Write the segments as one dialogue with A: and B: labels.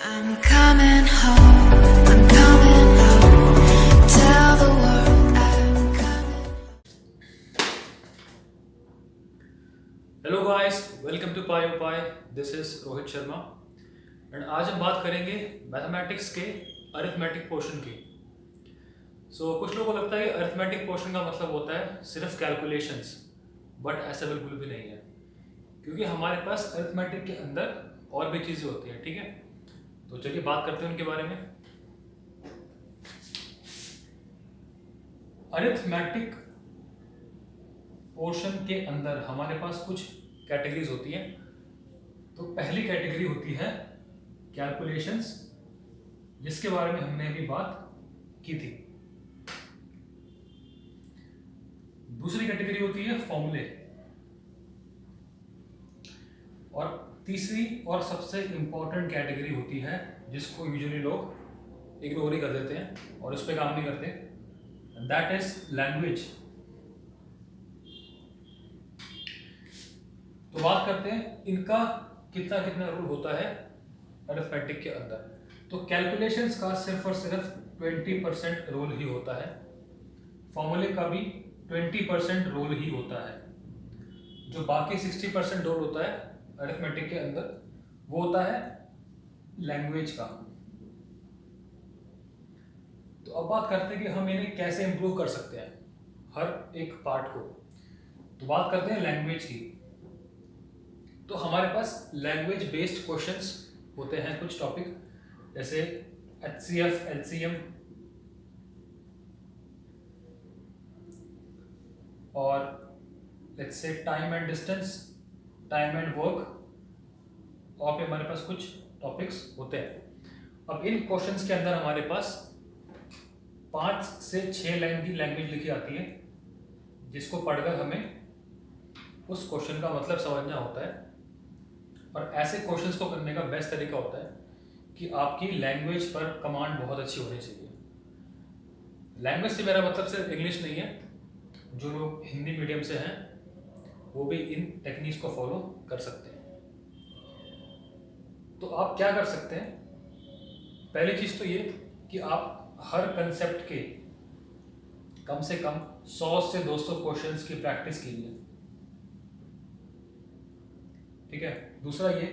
A: I'm coming home. I'm coming home. Tell the world I'm coming.
B: Hello guys, welcome to पाई उपाय। This is Rohit Sharma and आज हम बात करेंगे मैथमेटिक्स के अरिथमेटिक पोर्शन की। कुछ लोगों को लगता है कि अरिथमेटिक पोर्शन का मतलब होता है सिर्फ कैलकुलेशंस, बट ऐसा बिल्कुल भी नहीं है, क्योंकि हमारे पास अरिथमेटिक के अंदर और भी चीज़ें होती हैं। ठीक है, तो चलिए बात करते हैं उनके बारे में। अरिथमेटिक पोर्शन के अंदर हमारे पास कुछ कैटेगरीज होती हैं। तो पहली कैटेगरी होती है कैलकुलेशंस, जिसके बारे में हमने अभी बात की थी। दूसरी कैटेगरी होती है फॉर्मूले, और तीसरी और सबसे इंपॉर्टेंट कैटेगरी होती है जिसको यूजुअली लोग इग्नोर ही कर देते हैं और उस पर काम नहीं करते, दैट इज लैंग्वेज। तो बात करते हैं इनका कितना कितना रोल होता है अरिथमेटिक के अंदर। तो कैलकुलेशंस का सिर्फ और सिर्फ 20% रोल ही होता है, फॉर्मूले का भी 20% रोल ही होता है। जो बाकी 60% रोल होता है अरिथमेटिक के अंदर, वो होता है लैंग्वेज का। तो अब बात करते हैं कि हम इन्हें कैसे इंप्रूव कर सकते हैं, हर एक पार्ट को। तो बात करते हैं लैंग्वेज की। तो हमारे पास लैंग्वेज बेस्ड क्वेश्चंस होते हैं कुछ टॉपिक, जैसे HCF, LCM और let's say time and distance, time and work, और पे हमारे पास कुछ टॉपिक्स होते हैं। अब इन क्वेश्चंस के अंदर हमारे पास 5 से 6 लाइन की लैंग्वेज लिखी आती है, जिसको पढ़कर हमें उस क्वेश्चन का मतलब समझना होता है। और ऐसे क्वेश्चंस को करने का बेस्ट तरीका होता है कि आपकी लैंग्वेज पर कमांड बहुत अच्छी होनी चाहिए। लैंग्वेज से मेरा मतलब सिर्फ इंग्लिश नहीं है, जो लोग हिंदी मीडियम से हैं वो भी इन टेक्निक्स को फॉलो कर सकते हैं। तो आप क्या कर सकते हैं, पहली चीज़ तो ये कि आप हर कंसेप्ट के कम से कम 100 से 200 क्वेश्चंस की प्रैक्टिस कीजिए। ठीक है, दूसरा ये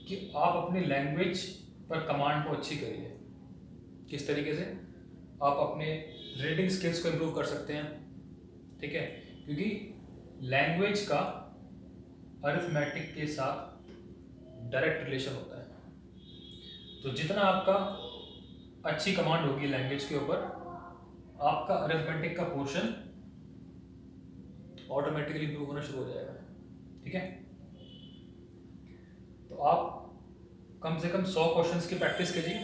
B: कि आप अपनी लैंग्वेज पर कमांड को अच्छी करिए। किस तरीके से? आप अपने रीडिंग स्किल्स को इम्प्रूव कर सकते हैं। ठीक है, क्योंकि लैंग्वेज का अरिथमेटिक के साथ डायरेक्ट रिलेशन होता है। तो जितना आपका अच्छी कमांड होगी लैंग्वेज के ऊपर, आपका अरिथमेटिक का पोर्शन ऑटोमेटिकली इम्प्रूव होना शुरू हो जाएगा। ठीक है, तो आप कम से कम 100 क्वेश्चंस की प्रैक्टिस कीजिए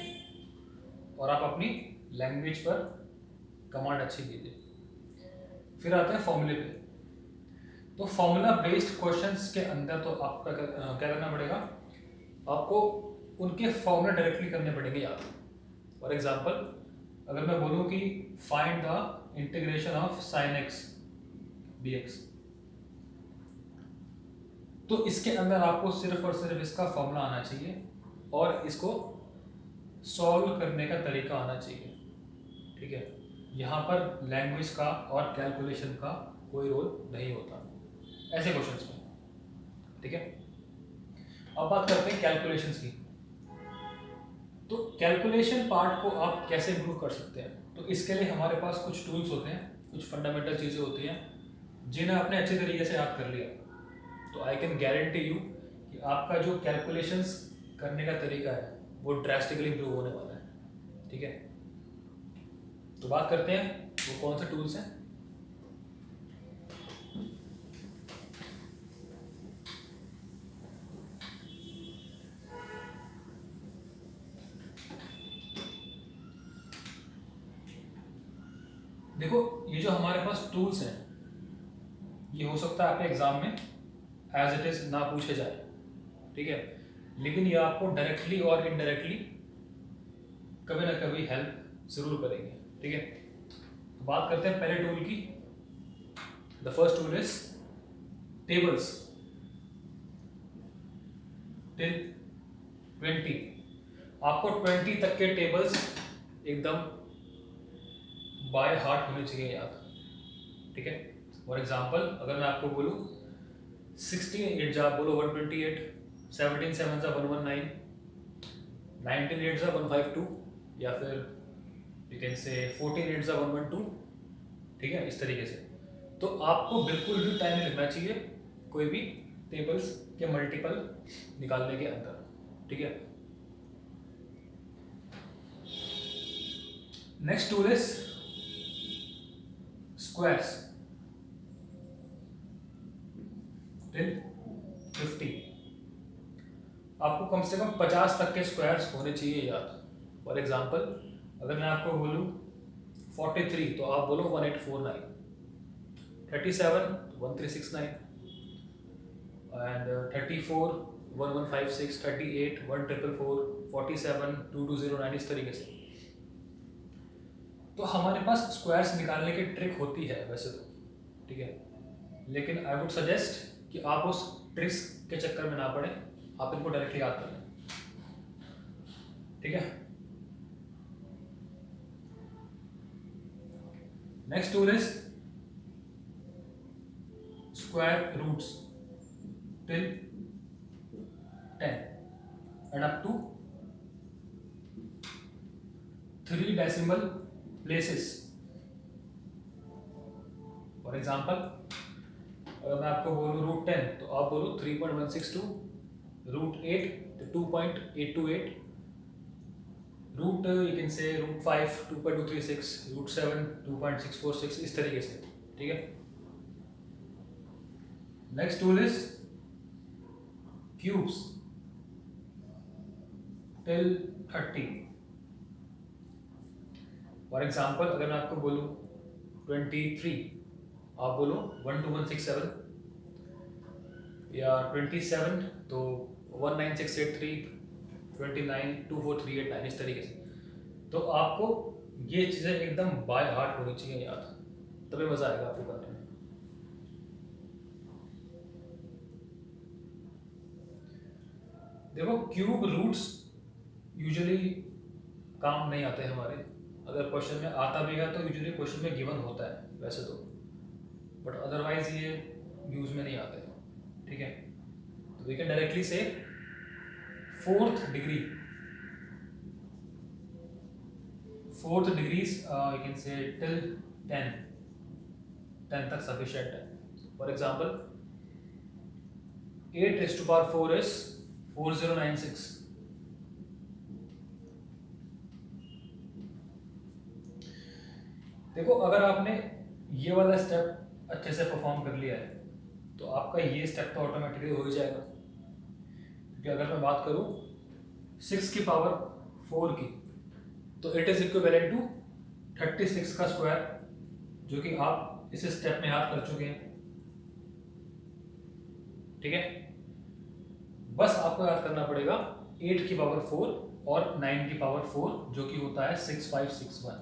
B: और आप अपनी लैंग्वेज पर कमांड अच्छी कीजिए। फिर आते हैं फॉर्मूले पे। तो फॉर्मूला बेस्ड क्वेश्चंस के अंदर तो आपका क्या करना पड़ेगा, आपको उनके फॉर्मूला डायरेक्टली करने पड़ेंगे याद। फॉर एग्जांपल, अगर मैं बोलूँ कि find the integration of sine x dx, तो इसके अंदर आपको सिर्फ और सिर्फ इसका फॉर्मूला आना चाहिए और इसको सॉल्व करने का तरीका आना चाहिए। ठीक है, यहाँ पर लैंग्वेज का और कैलकुलेशन का कोई रोल नहीं होता ऐसे क्वेश्चंस में। ठीक है, अब बात करते हैं कैलकुलेशंस की। तो कैलकुलेशन पार्ट को आप कैसे इंप्रूव कर सकते हैं, तो इसके लिए हमारे पास कुछ टूल्स होते हैं, कुछ फंडामेंटल चीज़ें होती हैं जिन्हें आपने अच्छे तरीके से याद कर लिया, तो आई कैन गारंटी यू कि आपका जो कैलकुलेशंस करने का तरीका है वो ड्रास्टिकली इंप्रूव होने वाला है। ठीक है, तो बात करते हैं वो कौन से टूल्स हैं। देखो, ये जो हमारे पास टूल्स हैं, ये हो सकता है आपके एग्जाम में एज इट इज ना पूछे जाए। ठीक है, लेकिन ये आपको डायरेक्टली और इनडायरेक्टली कभी ना कभी हेल्प जरूर करेंगे। ठीक है, तो बात करते हैं पहले टूल की। The first tool is tables till 20। आपको 20 तक के टेबल्स एकदम बाय हार्ट होने चाहिए याद, ठीक है। फॉर एग्जांपल अगर मैं आपको बोलूँ 16 8 जा बोलो 128, 17 7 जा 119, 19 8 जा 152, या फिर यू कैन से 14 8 जा 112, ठीक है, इस तरीके से। तो आपको बिल्कुल भी टाइम नहीं लगना चाहिए कोई भी टेबल्स के मल्टीपल निकालने के अंदर, ठीक है। Next tool is squares till 50। आपको कम से कम 50 तक के स्क्वायर्स होने चाहिए याद। फॉर एग्जांपल अगर मैं आपको बोलूँ 43 तो आप बोलो 1849, 37 1369, एंड 34 1156, 38 1444, 47 2209, इस तरीके से। तो हमारे पास स्क्वायर्स निकालने की ट्रिक होती है वैसे तो, ठीक है, लेकिन आई वुड सजेस्ट कि आप उस ट्रिक्स के चक्कर में ना पड़े, आप इनको डायरेक्टली याद कर लें, ठीक है। Next tool is square roots till 10 and up to 3 decimal places. For example अगर मैं आपको बोलूँ √10 तो आप बोलो 3.162, √8 तो 2.828, रूट यू कैन से √5 2.236, √7 2.646, इस तरीके से, ठीक है। Next tool is cubes till 30। For example अगर मैं आपको बोलूँ 23, आप बोलो 12167, या 27 तो 19683, 29 24389, इस तरीके से। तो आपको ये चीज़ें एकदम बाय हार्ट होनी चाहिए याद, तभी मज़ा आएगा आपको करने में। देखो क्यूब रूट्स यूजुअली काम नहीं आते हमारे, अगर क्वेश्चन में आता भी है तो यूजुअली क्वेश्चन में गिवन होता है वैसे तो, बट अदरवाइज ये यूज में नहीं आते, ठीक है। तो वी कैन डायरेक्टली से fourth degrees you can say till 10 तक सफिशिएंट है। For example 8 raised to power 4 is 4096। देखो अगर आपने ये वाला स्टेप अच्छे से परफॉर्म कर लिया है तो आपका ये स्टेप तो ऑटोमेटिकली हो ही जाएगा, क्योंकि अगर मैं बात करूँ 6 की पावर 4 की तो इट इज इक्विवेलेंट टू 36 का स्क्वायर, जो कि आप इस स्टेप में याद कर चुके हैं, ठीक है। बस आपको याद करना पड़ेगा 8 की पावर 4 और 9 की पावर 4, जो कि होता है 6561,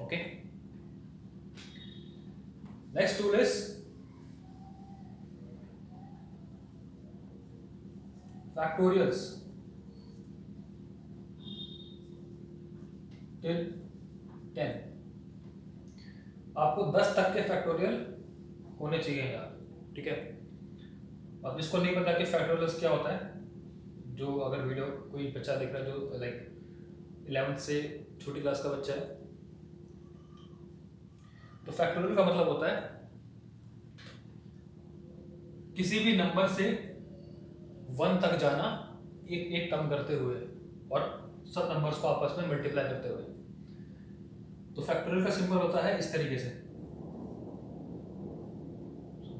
B: okay. Next tool is factorials till 10। आपको 10 तक के फैक्टोरियल होने चाहिए यार, ठीक है। अब जिसको नहीं पता कि फैक्टोरियल्स क्या होता है, जो अगर वीडियो कोई बच्चा देख रहा है जो लाइक 11th से छोटी क्लास का बच्चा है, तो फैक्टोरियल का मतलब होता है किसी भी नंबर से 1 तक जाना एक एक कम करते हुए और सब नंबर्स को आपस में मल्टीप्लाई करते हुए। तो फैक्टोरियल का सिंबल होता है इस तरीके से,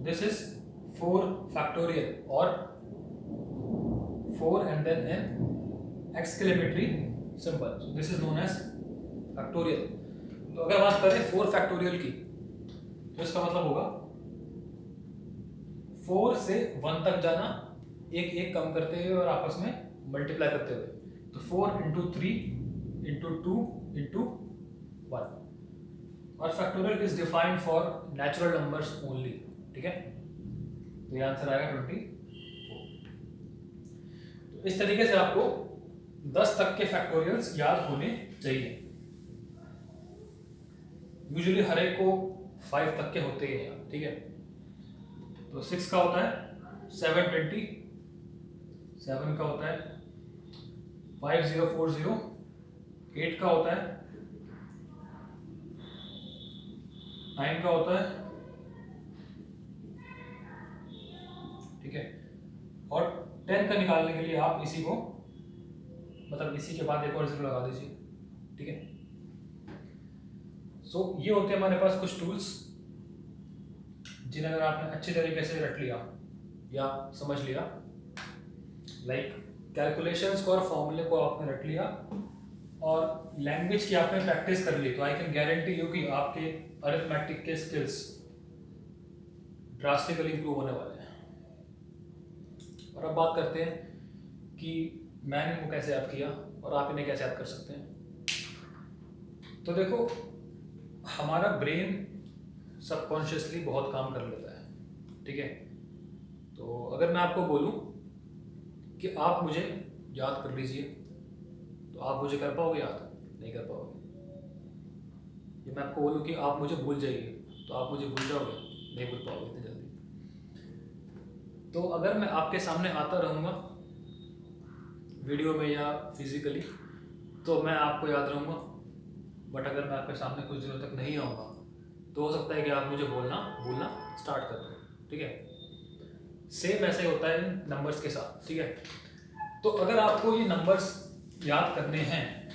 B: दिस इज 4 फैक्टोरियल और 4 and then an exclamatory symbol, so this is known as factorial। तो अगर बात करें 4 फैक्टोरियल की तो इसका मतलब होगा 4 से 1 तक जाना एक एक कम करते हुए और आपस में मल्टीप्लाई करते हुए। तो 4 into 3 into 2 into 1, और factorial is defined for natural numbers only, ठीक है। तो ये आंसर आएगा 24। तो इस तरीके से आपको 10 तक के फैक्टोरियल्स याद होने चाहिए। यूजुअली हर एक को 5 तक के होते हैं यार, ठीक है। तो 6 का होता है 720, 7 का होता है 5040, 8 का होता है 9 का होता है, ठीक है। और 10 का निकालने के लिए आप इसी को, मतलब इसी के बाद एक और जीरो लगा दीजिए, ठीक है। सो ये होते हैं हमारे पास कुछ टूल्स जिन्हें अगर आपने अच्छी तरीके से रट लिया या समझ लिया, लाइक कैलकुलेशंस को और फॉर्मूले को आपने रट लिया और लैंग्वेज की आपने प्रैक्टिस कर ली, तो आई कैन गारंटी यू कि आपके अरिथमेटिक के स्किल्स ड्रास्टिकली इंप्रूव होने वाले हैं। और अब बात करते हैं कि मैंने इनको कैसे याद किया और आप इन्हें कैसे याद कर सकते हैं। तो देखो, हमारा ब्रेन सबकॉन्शियसली बहुत काम कर लेता है, ठीक है। तो अगर मैं आपको बोलूं कि आप मुझे याद कर लीजिए, तो आप मुझे कर पाओगे याद? नहीं कर पाओगे। ये मैं आपको बोलूं कि आप मुझे भूल जाइए, तो आप मुझे भूल जाओगे? नहीं भूल पाओगे इतनी जल्दी। तो अगर मैं आपके सामने आता रहूँगा वीडियो में या फिजिकली, तो मैं आपको याद रहूँगा। बट अगर मैं आपके सामने कुछ दिनों तक नहीं आऊँगा, तो हो सकता है कि आप मुझे भूलना स्टार्ट कर दो, ठीक है। सेम ऐसे होता है नंबर्स के साथ, ठीक है। तो अगर आपको ये नंबर्स याद करने हैं,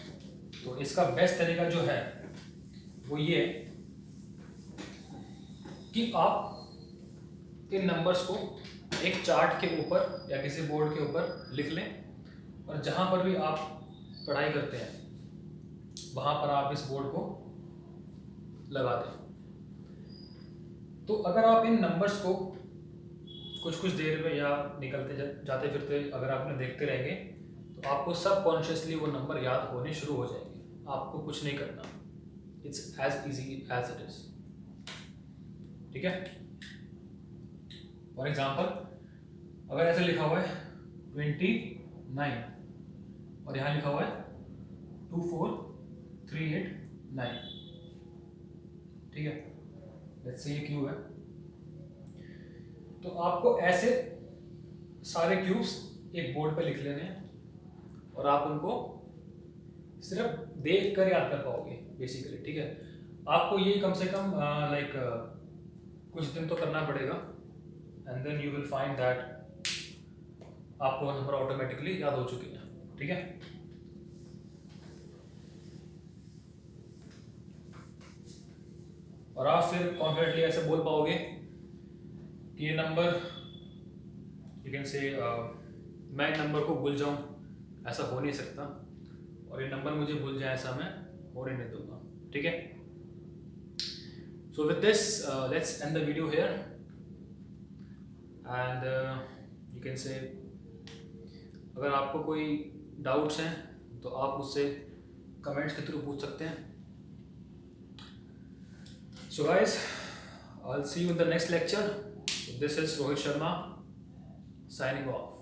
B: तो इसका बेस्ट तरीका जो है वो ये कि आप इन नंबर्स को एक चार्ट के ऊपर या किसी बोर्ड के ऊपर लिख लें, और जहाँ पर भी आप पढ़ाई करते हैं वहाँ पर आप इस बोर्ड को लगा दें। तो अगर आप इन नंबर्स को कुछ देर में या निकलते जाते फिरते अगर आपने देखते रहेंगे, तो आपको सबकॉन्शियसली वो नंबर याद होने शुरू हो जाएंगे। आपको कुछ नहीं करना, it's as easy as it is, ठीक है। फॉर एग्जाम्पल, अगर ऐसे लिखा हुआ है 29 और यहाँ लिखा हुआ है 24389, ठीक है। लेट्स से ये क्यूब है, तो आपको ऐसे सारे क्यूब्स एक बोर्ड पे लिख लेने हैं और आप उनको सिर्फ देख कर याद कर पाओगे बेसिकली, ठीक है। आपको ये कम से कम कुछ दिन तो करना पड़ेगा, and then you will find that आपको नंबर ऑटोमेटिकली याद हो चुके हैं, ठीक है। और आप फिर कॉन्फिडेंटली ऐसे बोल पाओगे कि ये नंबर, यू कैन से, मैं नंबर को भूल जाऊं ऐसा हो नहीं सकता, और ये नंबर मुझे भूल जाए ऐसा मैं होने नहीं दूंगा, ठीक है। So with this let's end the video here, and you can say अगर आपको कोई डाउट्स हैं तो आप उससे कमेंट्स के थ्रू पूछ सकते हैं। So guys, I'll see you in the next lecture. This is Rohit Sharma signing off.